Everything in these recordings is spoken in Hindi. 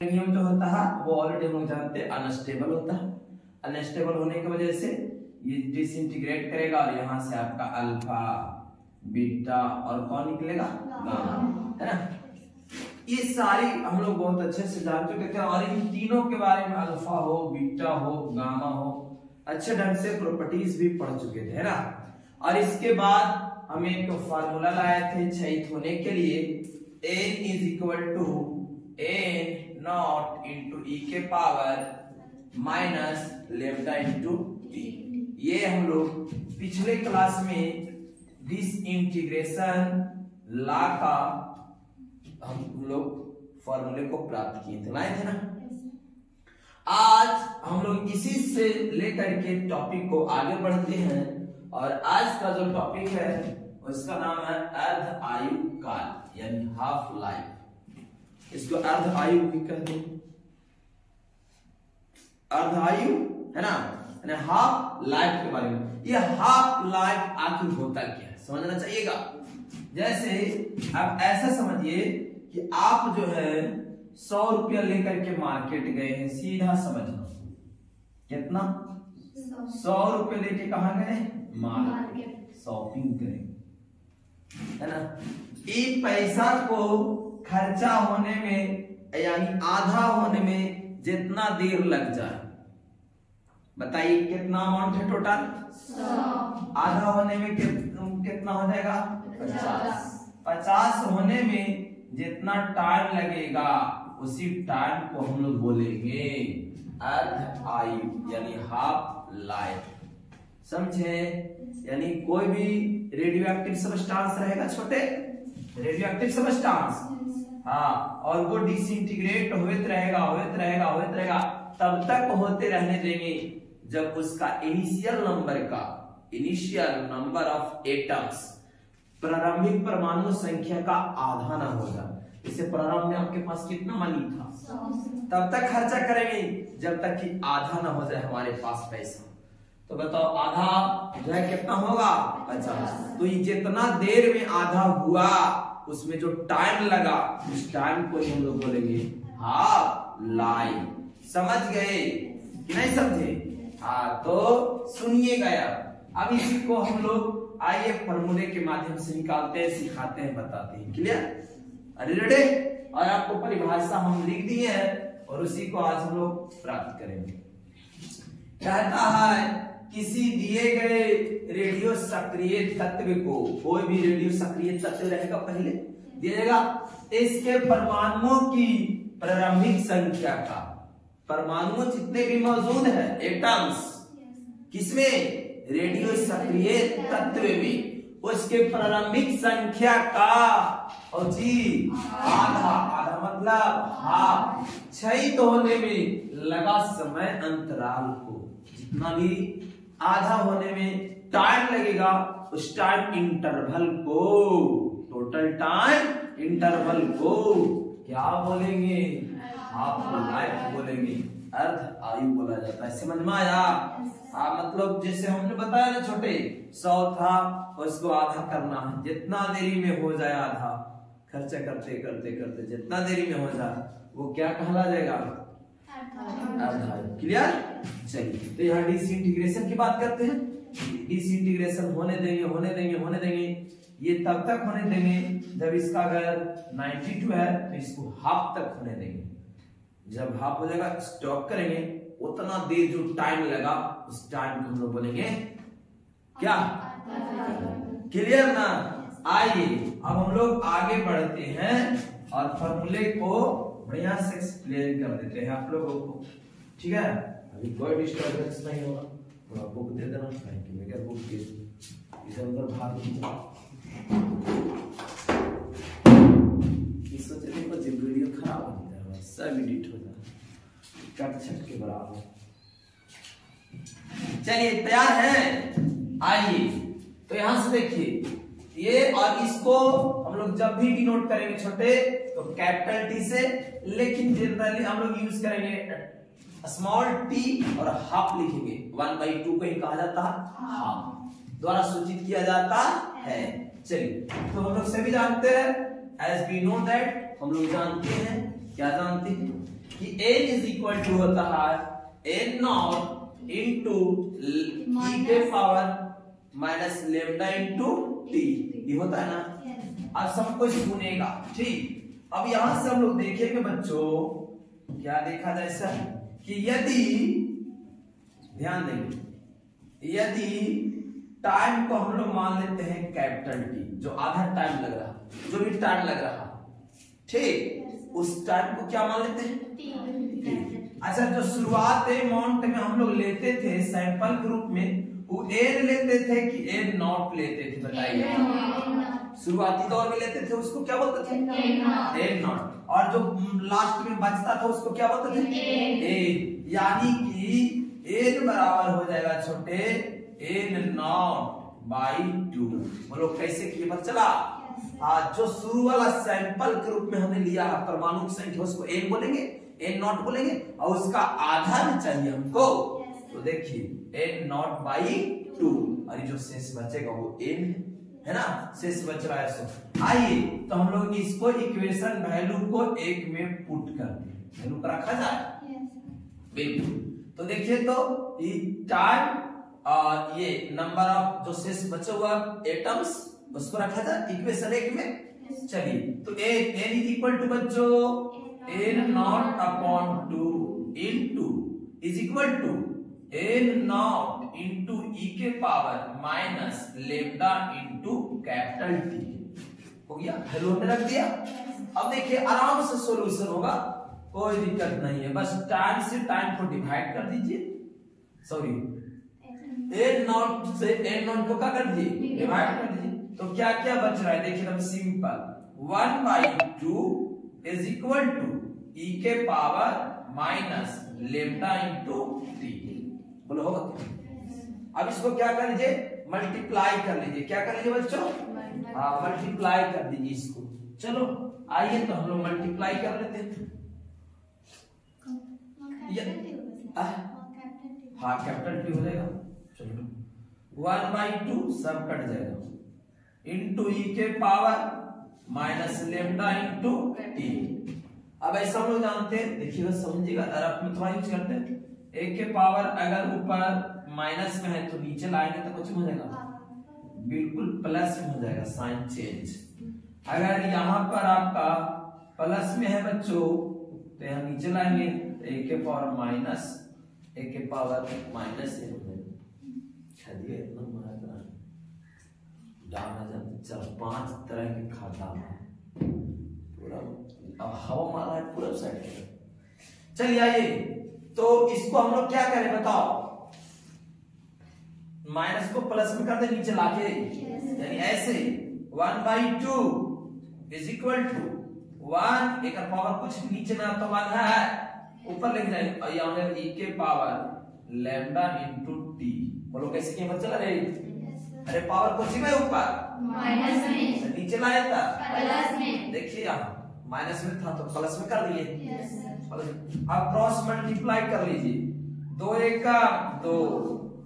नियम जो होता है वो ऑलरेडी हम लोग जानते हैं अनस्टेबल होता है। अनस्टेबल होने की वजह से ये डिसइंटीग्रेट करेगा और यहाँ से आपका अल्फा बीटा और कौन निकलेगा गामा, है ना। ये सारी हम लोग बहुत अच्छे से जान चुके थे और इन तीनों के बारे में अल्फा हो बीटा हो गामा हो अच्छे ढंग से प्रॉपर्टीज भी पढ़ चुके थे, है ना। और इसके बाद हम एक फार्मूला लाए थे क्षयित होने के लिए, n is equal to n naught into e के power minus lambda into t. ये हम लोग पिछले क्लास में डिसइंटीग्रेशन लॉ का हम लोग फॉर्मूले को प्राप्त किए थे, लाए थे ना। आज हम लोग इसी से लेकर के टॉपिक को आगे बढ़ते हैं और आज का जो टॉपिक है उसका नाम है अर्ध आयु काल यानी हाफ लाइफ। इसको अर्ध आयु भी कहते हैं, अर्ध आयु, है ना, हाफ लाइफ के बारे में। ये हाफ लाइफ आखिर होता क्या है समझना चाहिएगा। जैसे आप ऐसा समझिए कि आप जो है 100 रुपया लेकर के मार्केट गए हैं, सीधा समझना। कितना? 100 रुपये लेके कहा गए? मार्केट शॉपिंग करें, है ना। ये पैसा को खर्चा होने में यानी आधा होने में जितना देर लग जाए, बताइए कितना अमाउंट है टोटल? 100। आधा होने में कितना हो जाएगा? 50। 50 होने में जितना टाइम लगेगा उसी टाइम को हम लोग बोलेंगे अर्ध आयु यानी हाफ लाइफ, समझे। यानी कोई भी रेडियो एक्टिव सबस्टांस रहेगा, छोटे रेडियो एक्टिव सबस्टांस, हाँ, और वो डिसइंटीग्रेट होते रहेगा तब तक होते रहने देंगे जब उसका इनिशियल नंबर ऑफ एटम्स, प्रारंभिक परमाणु संख्या का आधा ना हो जाए। इसे प्रारंभ में आपके पास कितना मनी था? 100। तब तक खर्चा करेंगे जब तक कि आधा ना हो जाए हमारे पास पैसा। तो बताओ आधा जो है कितना होगा? 50। तो ये जितना देर में आधा हुआ उसमें जो टाइम लगा उस टाइम को हम लोग बोलेंगे हाफ लाइफ। समझ गए कि नहीं समझे? हाँ, तो सुनिएगा यार। अब इसी को हम लोग आइए फॉर्मूले के माध्यम से निकालते हैं, सिखाते हैं, बताते हैं। क्लियर? अरे रेडी? और आपको परिभाषा हम लिख दिए हैं और उसी को आज हम लोग प्राप्त करेंगे। कहता है किसी दिए गए रेडियो सक्रिय तत्व को, कोई भी रेडियो सक्रिय तत्व रहेगा पहले दिया जाएगा, इसके परमाणुओं की प्रारंभिक संख्या का, परमाणु जितने भी मौजूद है एटम्स, किसमें? रेडियो सक्रिय तत्व में, उसके प्रारंभिक संख्या का, और जी आधा मतलब हाफ, क्षयित होने में लगा समय अंतराल को, जितना भी आधा होने में टाइम लगेगा उस टाइम इंटरवल को, टोटल टाइम इंटरवल को क्या बोलेंगे? हाफ लाइफ बोलेंगे, अर्ध आयु बोला जाता है। समझ में आया? मतलब जैसे हमने बताया ना छोटे, 100 था उसको आधा करना है, जितना देरी में हो जाए आधा, खर्चा करते करते करते जितना देरी में हो जाए वो क्या कहला जाएगा? अर्ध आयु। क्लियर? चलिए, तो यहाँ डिसइंटीग्रेशन की बात करते हैं। डिसइंटीग्रेशन होने देंगे, ये तब तक होने देंगे जब इसका अगर 92 है तो इसको हाफ तक होने देंगे। जब हाफ हो जाएगा स्टॉप करेंगे, उतना देर जो टाइम लगा उस टाइम को हम लोग बोलेंगे क्या? क्लियर ना? आइए अब हम लोग आगे बढ़ते हैं और फॉर्मूले को बढ़िया से एक्सप्लेन कर देते हैं आप लोगों को, ठीक है। अभी कोई डिस्टर्बेंस नहीं होगा, थोड़ा बुक दे देना, मेरा बुक दे इधर उधर भाग इस सोचने पर जब वीडियो खराब हो जाता है सब एडिट हो जाता है, कट छट के बराबर। चलिए तैयार हैं? आइए, तो यहां से देखिए ये, और इसको हम लोग जब भी डिनोट करेंगे छोटे तो कैपिटल टी से, लेकिन जनरली हम लोग यूज करेंगे स्मॉल टी और हाफ लिखेंगे। 1/2 को ही कहा जाता है हाफ, द्वारा सूचित किया जाता है। चलिए, तो हम लोग सभी जानते हैं, एज वी नो दैट, हम लोग जानते हैं, क्या जानते हैं कि n इज इक्वल टू होता है n नॉट इंटू e के power minus lambda into t, ये होता है ना। अब सब कुछ सुनेगा, ठीक। अब यहां से हम लोग देखेंगे बच्चों, क्या देखा जाए सर, कि यदि ध्यान देंगे, यदि टाइम को हम लोग मान लेते हैं कैपिटल टी, जो आधा टाइम लग रहा, जो भी टाइम लग रहा, ठीक, उस टाइम को क्या मान लेते हैं, टी। अच्छा, जो शुरुआती अमाउंट में हम लोग लेते थे सैंपल ग्रुप में, वो एन लेते थे कि एन नॉट लेते थे, बताइए। शुरुआती दौर में लेते थे उसको क्या बोलते थे, एन नॉट, और जो लास्ट में बचता था उसको क्या बोलते थे, ए। यानी कि एन बराबर हो जाएगा छोटे एन नॉट बाई 2। बोलो कैसे किए पता चला। जो शुरू वाला सैंपल ग्रुप में हमने लिया है परमाणु संख्या, उसको एन बोलेंगे, एन नॉट बोलेंगे, और उसका आधा में चाहिए हमको, तो देखिए एन नॉट बाई 2, और ये जो शेष बचेगा वो एन है ना, शेष बच रहा है। सो आइए तो हम लोग इसको इक्वेशन वैल्यू को 1 में पुट कर दें, वैल्यू पर रखा जाए, बिल्कुल। तो देखिए तो ये टाइम और ये नंबर ऑफ जो शेष बचे हुआ एटम्स, उसको रखा जाए इक्वेशन 1 में। चलिए तो n इज इक्वल टू बच्चों n naught upon 2 into is equal to n naught into e के power minus lambda into capital T। हो गया, वैल्यू हमने रख दिया। अब देखिए आराम से सॉल्यूशन होगा, कोई दिक्कत नहीं है, बस टाइम से टाइम को डिवाइड कर दीजिए, सॉरी n नॉट से n नॉट को क्या कर दीजिए, डिवाइड कर दीजिए। तो क्या क्या बच रहा है देखिए, एकदम simple, 1/2 is equal to e के power minus lambda into t. बोलो होगा। अब इसको क्या कर लीजिए, मल्टीप्लाई कर लीजिए। क्या कर लीजिए बच्चों, हाँ मल्टीप्लाई कर दीजिए इसको। चलो आइए तो हम लोग मल्टीप्लाई कर लेते हैं। हाँ कैपिटल टी हो जाएगा। चलो 1/2 सब कट जाएगा, इंटू ई के power minus lambda into t. अब ऐसा हम लोग जानते हैं, देखिएगा समझिएगा, तरफ में थोड़ा यूज करते हैं। एक के पावर अगर ऊपर माइनस में है तो नीचे लाएंगे तो कुछ हो जाएगा, बिल्कुल प्लस में हो जाएगा, साइन चेंज। अगर यहाँ पर आपका प्लस में है बच्चों तो यहाँ नीचे लाएंगे तो एक के पावर माइनस, एक के पावर माइनस हो जाएगा। चल 5 तरह के खाता पूरा, अब हवा मारा है पूरा साइड। चलिए आइए तो इसको हम लोग क्या करें बताओ, माइनस को प्लस में कर दे नीचे लाके, यानी ऐसे 1/2 इज इक्वल टू 1, एक पावर कुछ नीचे में तो 1 है, ऊपर लेके जाएंगे और यहाँ e के पावर लेम्डा इंटू टी। बोलो कैसे किया बच्चा रे, अरे पावर कुछ में ऊपर माइनस में, नीचे लाया था प्लस में, देखिए यहाँ माइनस में था तो प्लस में कर दिए। अब क्रॉस मल्टीप्लाई कर लीजिए, 2 1 का 2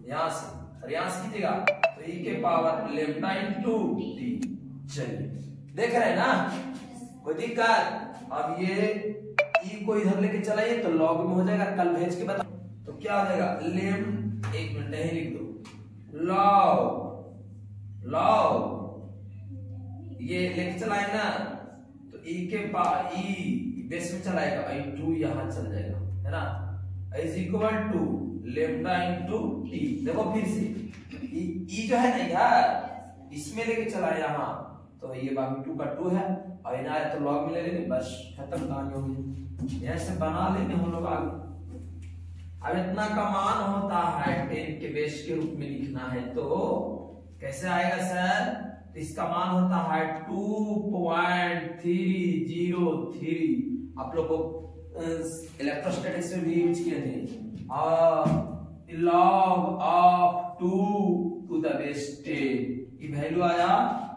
यहाँ से और यहाँ से कीजिएगा तो e के पावर लेम्डा इंटू टी। चलिए देख रहे हैं ना, कोई दिक्कत। अब ये e को इधर लेके चलाइए तो लॉग में हो जाएगा, कल भेज के बता तो क्या हो जाएगा, लेम 1 मिनट नहीं लिख दो, लॉग लॉग ये लेके चलाए ना तो e के पावर e बेस में चलाएगा, i2 यहाँ चल जाएगा, है ना, is equal to lambda into t. देखो फिर से e जो है ना यार, इसमें लेके चला यहाँ तो ये बाकी 2 का 2 है और इधर आया तो लॉग में ले लेंगे, बस खत्म कहानी होगी। ऐसे बना लेंगे हम लोग आगे। अब इतना का मान होता है 10 के बेस के रूप में लिखना है तो कैसे आएगा सर, तो इसका मान होता है 2.303। आप लोग को इलेक्ट्रोस्टैटिक्स में भी यूज किए थे, log of 2 to the base 10। ये वैल्यू आया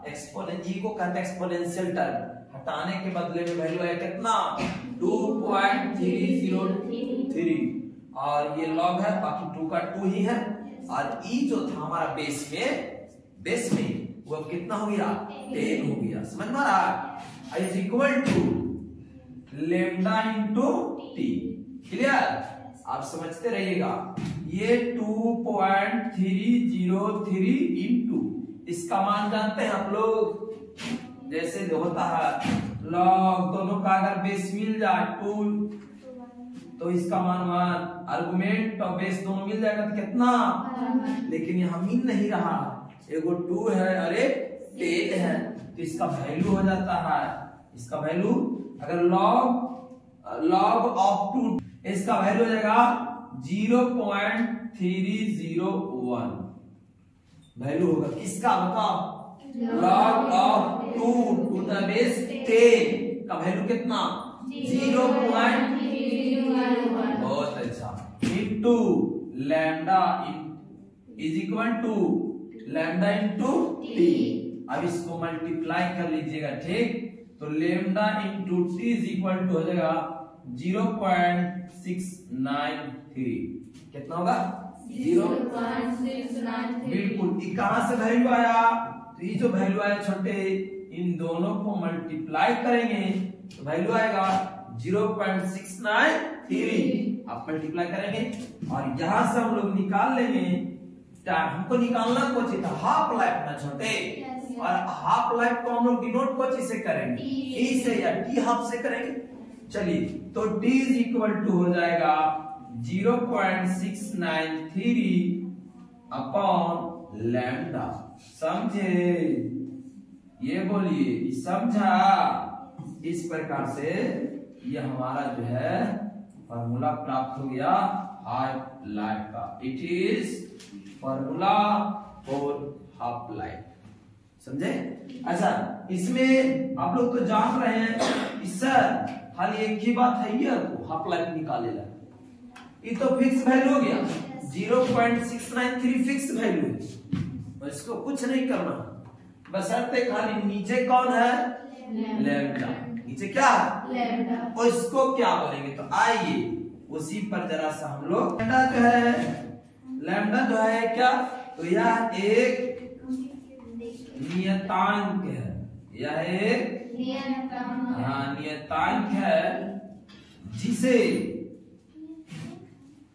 एक्सपोनेंट, ई को कहते हैं एक्सपोनेंशियल टर्म, हटाने के बदले में वैल्यू आया कितना 2.303 और ये log है, बाकी 2 का 2 ही है और ई जो था हमारा बेस में वो कितना हो गया 10 हो गया, समझ में आ रहा है। Is equal to lambda into t. Clear? आप समझते रहिएगा। ये 2.303 इंटू, इसका मान जानते हैं आप लोग, जैसे जो होता है लॉग, दोनों का अगर बेस मिल जाए 2 तो इसका मान 1, आर्गुमेंट और बेस दोनों मिल जाएगा तो कितना, लेकिन यहाँ मिल नहीं रहा, एगो 2 है और एक 10 है, तो इसका वैल्यू हो जाता है, इसका वैल्यू अगर लॉग ऑफ 2, इसका वैल्यू हो जाएगा 0.301 वैल्यू होगा। किसका बताओ? Log of 2 to the base 10 का वैल्यू कितना? 0.301। बहुत अच्छा। Into lambda is equal to lambda into t. अब इसको मल्टीप्लाई कर लीजिएगा, ठीक? तो lambda into t is equal to हो जाएगा 0.693। कितना होगा? 0.693। बिल्कुल। कहां से वैल्यू आया? तो ये जो वैल्यू आया छोटे, इन दोनों को मल्टीप्लाई करेंगे तो वैल्यू आएगा 0.693। आप मल्टीप्लाई करेंगे और यहां से हम लोग निकाल लेंगे। हमको निकालना कौन सी था? हाफ लाइफ ना छोटे। और हाफ लाइफ को हम लोग डिनोट कौन चीज से करेंगे? ई से या टी हाफ से करेंगे। चलिए, तो टी इज इक्वल टू हो जाएगा 0.693 अपॉन लैम्डा। समझे? ये बोलिए, समझा? इस प्रकार से ये हमारा जो है फॉर्मूला प्राप्त हो गया हाफ लाइफ का। It is formula for half life. समझे? अच्छा, इसमें आप लोग तो जान रहे हैं सर खाली एक ही बात है, ये हाफ लाइफ निकालेगा। ये तो फिक्स वैल्यू हो गया, 0.693 फिक्स वैल्यू है, इसको कुछ नहीं करना, बशर्ते खाली नीचे कौन है? लैम्डा। नीचे क्या है? लैम्डा। और इसको क्या बोलेंगे? तो आइए उसी पर जरा सा हम लोग, लैम्डा जो है क्या? तो यह एक नियतांक है, यह एक नियतांक है जिसे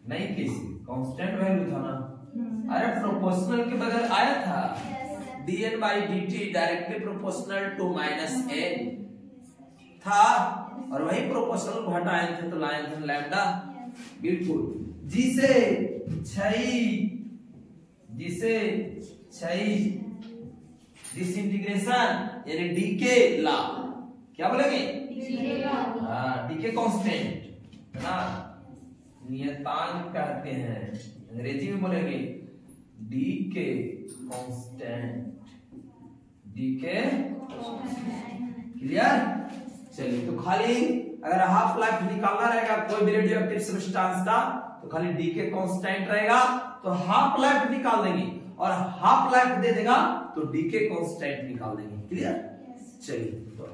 नहीं, किसी कांस्टेंट वैल्यू था ना, अरे प्रोपोर्शनल के बगैर आया था, dn/dt directly proportional to -n था, और वही प्रोपोर्शनल को हटाए थे तो लाए थे लैम्डा। बिल्कुल। जिसे डिसइंटीग्रेशन यानी डीके लॉ, क्या बोलेंगे? डीके कांस्टेंट है ना, नियतांक कहते हैं, अंग्रेजी में बोलेंगे डीके कांस्टेंट। DK clear? चलिए, तो खाली अगर हाफ लाइफ निकालना रहेगा कोई भी रेडियो एक्टिव सब्सटेंस का, तो खाली डीके कांस्टेंट रहेगा, तो हाफ लाइफ निकाल देंगे, और हाफ लाइफ दे देगा तो डीके कांस्टेंट निकाल देंगे। क्लियर? चलिए, तो